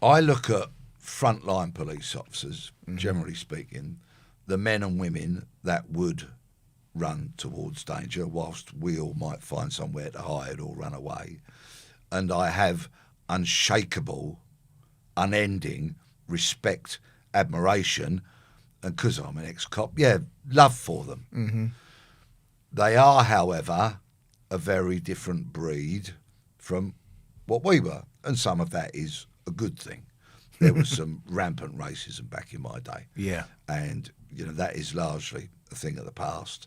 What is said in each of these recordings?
I look at frontline police officers, generally speaking, the men and women that would run towards danger whilst we all might find somewhere to hide or run away. And I have unshakable, unending respect, admiration, and because I'm an ex-cop, love for them. Mm-hmm. They are, however, a very different breed from what we were, and some of that is a good thing. There was some rampant racism back in my day. Yeah. And, that is largely a thing of the past.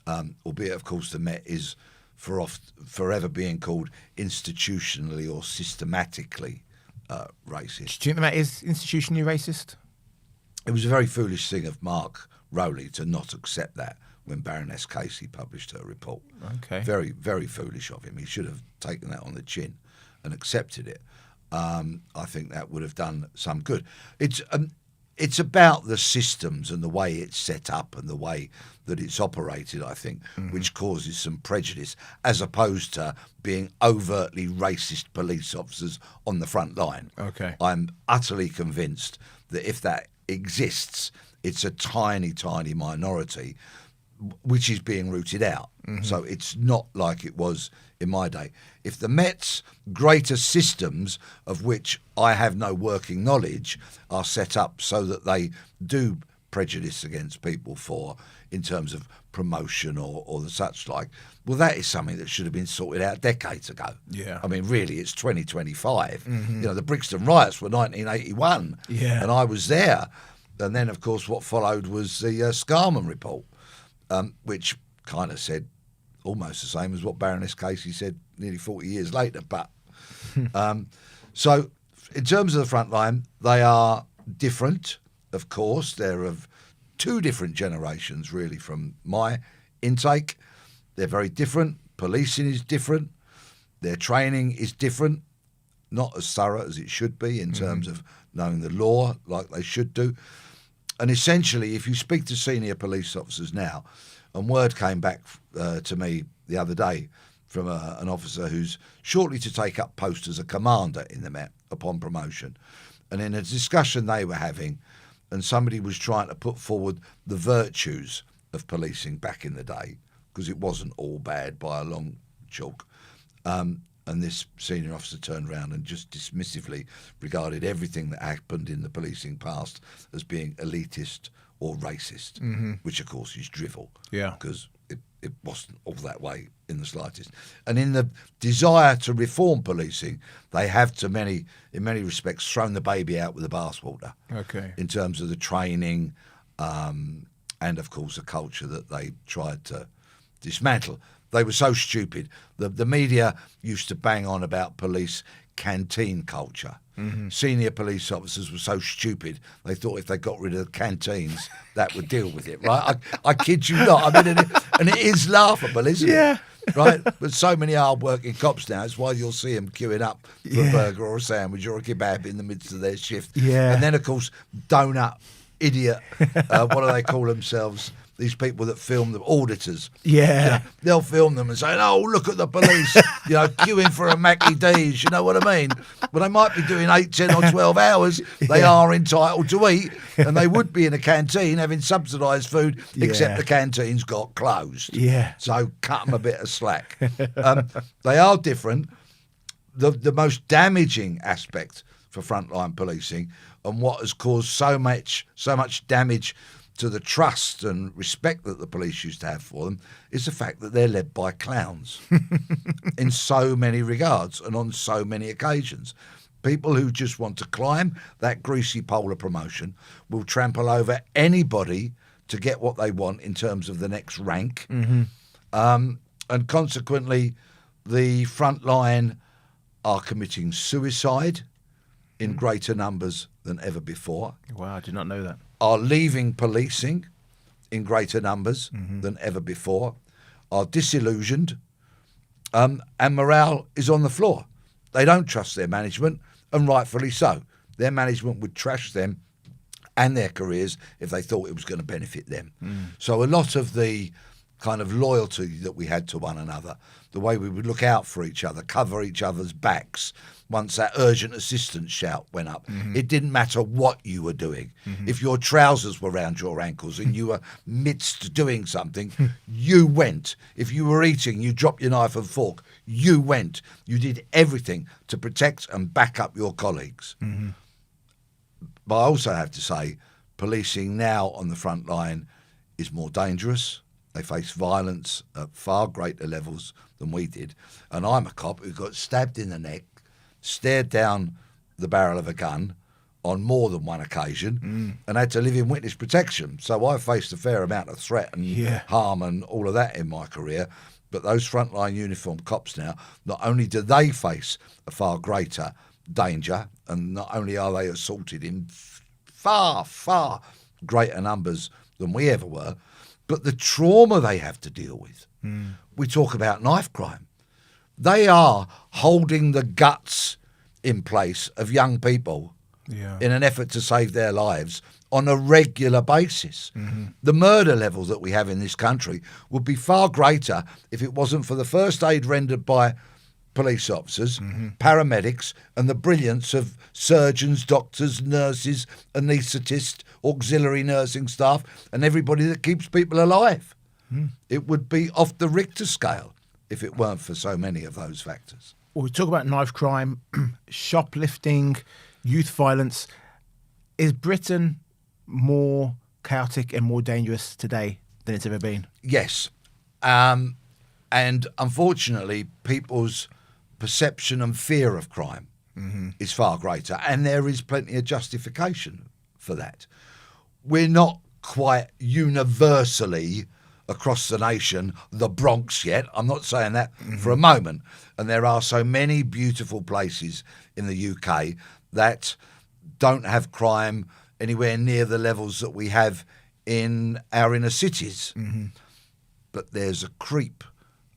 Albeit, of course, the Met is forever being called institutionally or systematically racist. Do you think the Met is institutionally racist? It was a very foolish thing of Mark Rowley to not accept that when Baroness Casey published her report. Okay. Very, very foolish of him. He should have taken that on the chin and accepted it. I think that would have done some good. It's about the systems and the way it's set up and the way that it's operated, I think, which causes some prejudice, as opposed to being overtly racist police officers on the front line. Okay. I'm utterly convinced that if that exists, it's a tiny, tiny minority which is being rooted out. So it's not like it was in my day. If the Met's greater systems, of which I have no working knowledge, are set up so that they do prejudice against people in terms of promotion or the such like, well, that is something that should have been sorted out decades ago. Yeah. I mean, really, it's 2025. The Brixton riots were 1981. Yeah. And I was there. And then, of course, what followed was the Scarman report, which kind of said almost the same as what Baroness Casey said nearly 40 years later. But so in terms of the front line, they are different, of course. They're of two different generations, really, from my intake. They're very different. Policing is different. Their training is different, not as thorough as it should be in terms of knowing the law like they should do. And essentially, if you speak to senior police officers now, and word came back to me the other day from an officer who's shortly to take up post as a commander in the Met upon promotion. And in a discussion they were having, and somebody was trying to put forward the virtues of policing back in the day, because it wasn't all bad by a long chalk. And this senior officer turned around and just dismissively regarded everything that happened in the policing past as being elitist or racist, which of course is drivel, because it wasn't all that way in the slightest. And in the desire to reform policing, they have in many respects, thrown the baby out with the bathwater. Okay. In terms of the training, and of course the culture that they tried to dismantle. They were so stupid. The media used to bang on about police canteen culture. Senior police officers were so stupid, they thought if they got rid of the canteens, that would deal with it, right? I kid you not. I mean, and it is laughable, isn't it? Right? But so many hard-working cops now, it's why you'll see them queuing up for a burger or a sandwich or a kebab in the midst of their shift. Yeah. And then, of course, donut, idiot, what do they call themselves? These people that film them, auditors. Yeah. They'll film them and say, oh, look at the police, queuing for a Mackie D's, you know what I mean? Well, they might be doing 8, 10 or 12 hours. They are entitled to eat, and they would be in a canteen having subsidised food, except the canteens got closed. Yeah. So cut them a bit of slack. They are different. The most damaging aspect for frontline policing, and what has caused so much damage to the trust and respect that the police used to have for them, is the fact that they're led by clowns in so many regards and on so many occasions. People who just want to climb that greasy pole of promotion will trample over anybody to get what they want in terms of the next rank. And consequently, the front line are committing suicide in greater numbers than ever before. Wow, I did not know that. Are leaving policing in greater numbers than ever before, are disillusioned, and morale is on the floor. They don't trust their management, and rightfully so. Their management would trash them and their careers if they thought it was going to benefit them. So a lot of the kind of loyalty that we had to one another, the way we would look out for each other, cover each other's backs. Once that urgent assistance shout went up, it didn't matter what you were doing. If your trousers were round your ankles and you were midst doing something, you went. If you were eating, you dropped your knife and fork, you went. You did everything to protect and back up your colleagues. But I also have to say, policing now on the front line is more dangerous. They face violence at far greater levels than we did. And I'm a cop who got stabbed in the neck, stared down the barrel of a gun on more than one occasion, and had to live in witness protection. So I faced a fair amount of threat and harm and all of that in my career. But those frontline uniformed cops now, not only do they face a far greater danger, and not only are they assaulted in far, far greater numbers than we ever were, but the trauma they have to deal with. We talk about knife crime. They are holding the guts in place of young people in an effort to save their lives on a regular basis. The murder level that we have in this country would be far greater if it wasn't for the first aid rendered by police officers, paramedics, and the brilliance of surgeons, doctors, nurses, anaesthetists, auxiliary nursing staff, and everybody that keeps people alive. It would be off the Richter scale if it weren't for so many of those factors. Well, we talk about knife crime, shoplifting, youth violence. Is Britain more chaotic and more dangerous today than it's ever been? Yes. And unfortunately, people's perception and fear of crime is far greater. And there is plenty of justification for that. We're not quite universally across the nation, the Bronx yet. I'm not saying that for a moment. And there are so many beautiful places in the UK that don't have crime anywhere near the levels that we have in our inner cities. But there's a creep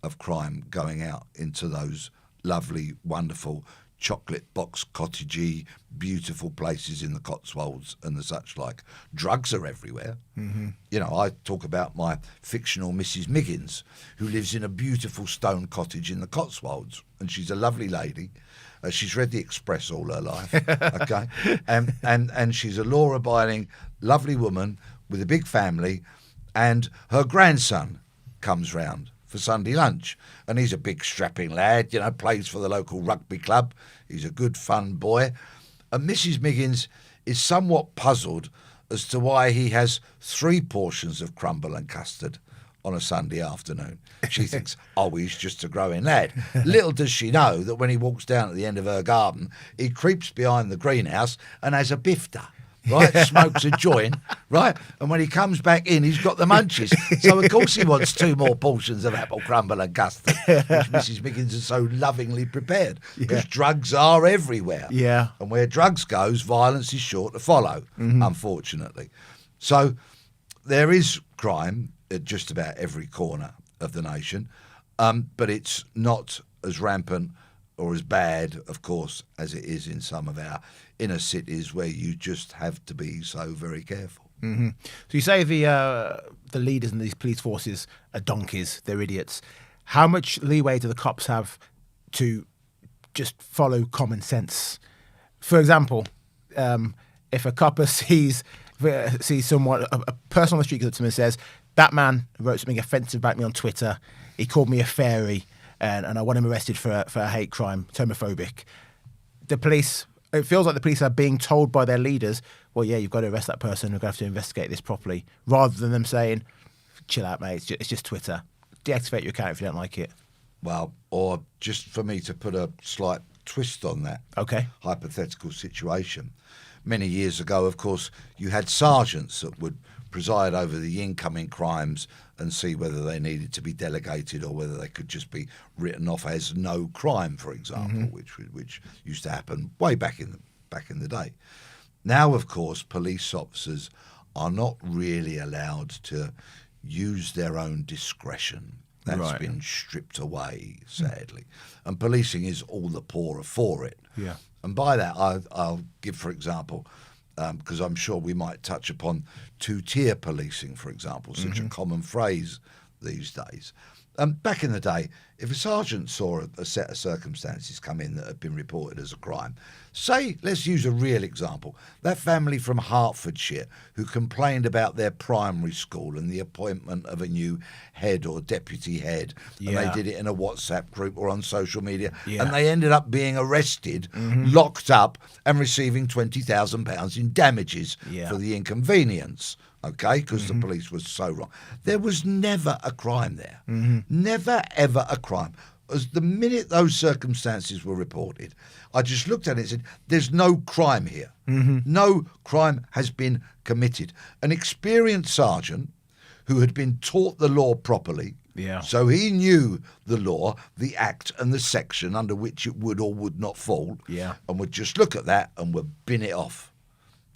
of crime going out into those lovely, wonderful, chocolate box cottagey, beautiful places in the Cotswolds and the such like. Drugs are everywhere. You know, I talk about my fictional Mrs. Miggins, who lives in a beautiful stone cottage in the Cotswolds, and she's a lovely lady. She's read the Express all her life, okay, and she's a law-abiding, lovely woman with a big family, and her grandson comes round for Sunday lunch, and he's a big strapping lad, you know, plays for the local rugby club. He's a good fun boy, and Mrs. Miggins is somewhat puzzled as to why he has 3 portions of crumble and custard on a Sunday afternoon. She thinks, oh, he's just a growing lad. Little does she know that when he walks down at the end of her garden, he creeps behind the greenhouse and has a bifter. Right, smokes a joint, right, and when he comes back in, he's got the munchies. So of course he wants 2 more portions of apple crumble and custard, which Mrs. Miggins has so lovingly prepared, because drugs are everywhere. And where drugs goes, violence is sure to follow, unfortunately. So there is crime at just about every corner of the nation, but it's not as rampant or as bad, of course, as it is in some of our inner cities where you just have to be so very careful. So you say the leaders in these police forces are donkeys, they're idiots. How much leeway do the cops have to just follow common sense? For example, if a copper sees someone, a person on the street comes up to him and says, that man wrote something offensive about me on Twitter, he called me a fairy, and I want him arrested for a hate crime, homophobic. The police, it feels like the police are being told by their leaders, well, yeah, you've got to arrest that person, we're going to have to investigate this properly, rather than them saying, chill out, mate, it's just Twitter. Deactivate your account if you don't like it. Well, or just for me to put a slight twist on that hypothetical situation. Many years ago, of course, you had sergeants that would preside over the incoming crimes and see whether they needed to be delegated or whether they could just be written off as no crime, for example, which used to happen way back in the day. Now, of course, police officers are not really allowed to use their own discretion. That's been stripped away, sadly. And policing is all the poorer for it. Yeah. And by that, I'll give, for example, because I'm sure we might touch upon 2-tier policing, for example, such a common phrase these days. Back in the day, if a sergeant saw a set of circumstances come in that had been reported as a crime, say, let's use a real example, that family from Hertfordshire who complained about their primary school and the appointment of a new head or deputy head, and they did it in a WhatsApp group or on social media, and they ended up being arrested, locked up, and receiving £20,000 in damages for the inconvenience. Okay, because the police was so wrong. There was never a crime there. Never, ever a crime. As the minute those circumstances were reported, I just looked at it and said, there's no crime here. No crime has been committed. An experienced sergeant who had been taught the law properly, so he knew the law, the act and the section under which it would or would not fall, and would just look at that and would bin it off.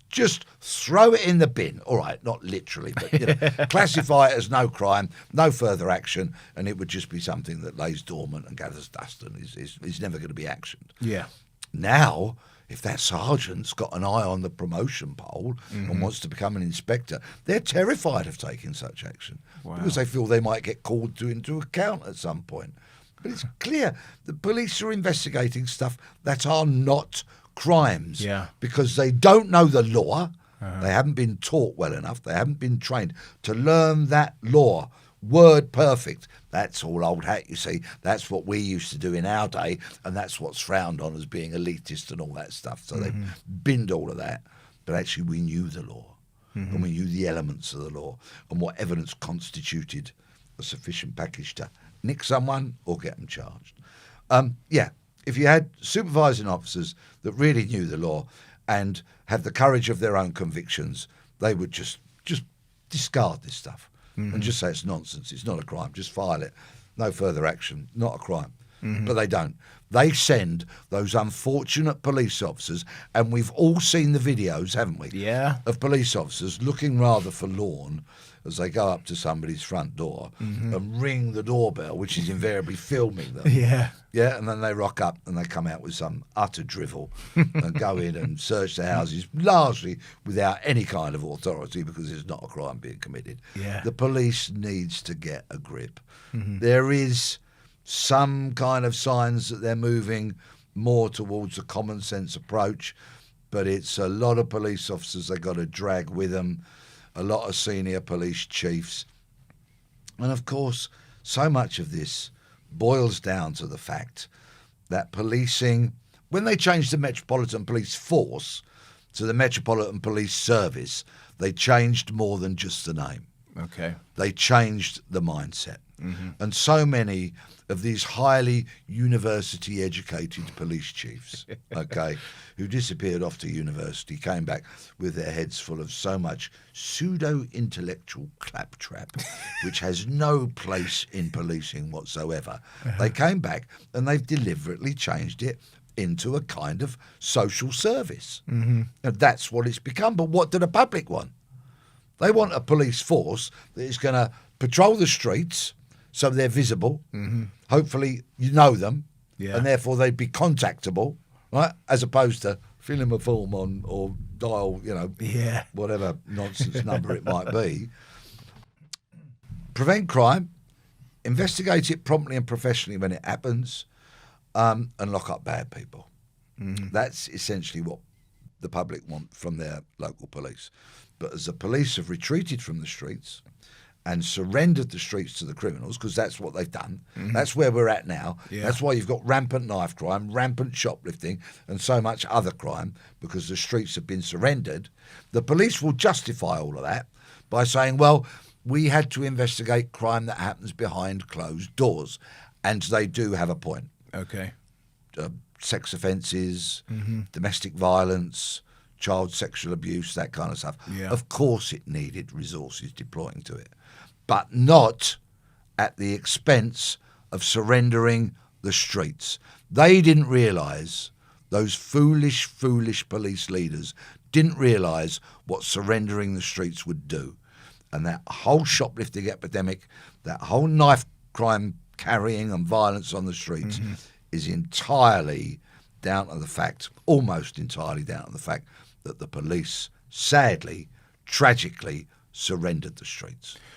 Just throw it in the bin. All right, not literally, but classify it as no crime, no further action, and it would just be something that lays dormant and gathers dust and is never going to be actioned. Now, if that sergeant's got an eye on the promotion poll and wants to become an inspector, they're terrified of taking such action because they feel they might get called into account at some point. But it's clear the police are investigating stuff that are not crimes because they don't know the law. They haven't been taught well enough. They haven't been trained to learn that law word perfect. That's all old hat, you see. That's what we used to do in our day, and that's what's frowned on as being elitist and all that stuff. So they've binned all of that. But actually we knew the law and we knew the elements of the law and what evidence constituted a sufficient package to nick someone or get them charged. If you had supervising officers that really knew the law and had the courage of their own convictions, they would just discard this stuff and just say it's nonsense, it's not a crime, just file it, no further action, not a crime. But they don't. They send those unfortunate police officers, and we've all seen the videos, haven't we? Of police officers looking rather forlorn as they go up to somebody's front door and ring the doorbell, which is invariably filming them. And then they rock up and they come out with some utter drivel and go in and search the houses, largely without any kind of authority because there's not a crime being committed. The police needs to get a grip. There is some kind of signs that they're moving more towards a common sense approach, but it's a lot of police officers they got to drag with them, a lot of senior police chiefs. And of course, so much of this boils down to the fact that policing, when they changed the Metropolitan Police Force to the Metropolitan Police Service, they changed more than just the name. They changed the mindset. And so many of these highly university-educated police chiefs, who disappeared off to university, came back with their heads full of so much pseudo-intellectual claptrap, which has no place in policing whatsoever. They came back and they've deliberately changed it into a kind of social service. And that's what it's become. But what do the public want? They want a police force that is going to patrol the streets so they're visible. Hopefully you know them, and therefore they'd be contactable, right? As opposed to fill in a form on or dial, whatever nonsense number it might be. Prevent crime, investigate it promptly and professionally when it happens, and lock up bad people. That's essentially what the public want from their local police. But as the police have retreated from the streets and surrendered the streets to the criminals, because that's what they've done, that's where we're at now. That's why you've got rampant knife crime, rampant shoplifting, and so much other crime, because the streets have been surrendered. The police will justify all of that by saying, well, we had to investigate crime that happens behind closed doors. And they do have a point. Sex offences, domestic violence, child sexual abuse, that kind of stuff. Of course it needed resources deploying to it, but not at the expense of surrendering the streets. They didn't realise, those foolish police leaders didn't realise what surrendering the streets would do. And that whole shoplifting epidemic, that whole knife crime carrying and violence on the streets is entirely down to the fact, almost entirely down to the fact, that the police, sadly, tragically, surrendered the streets.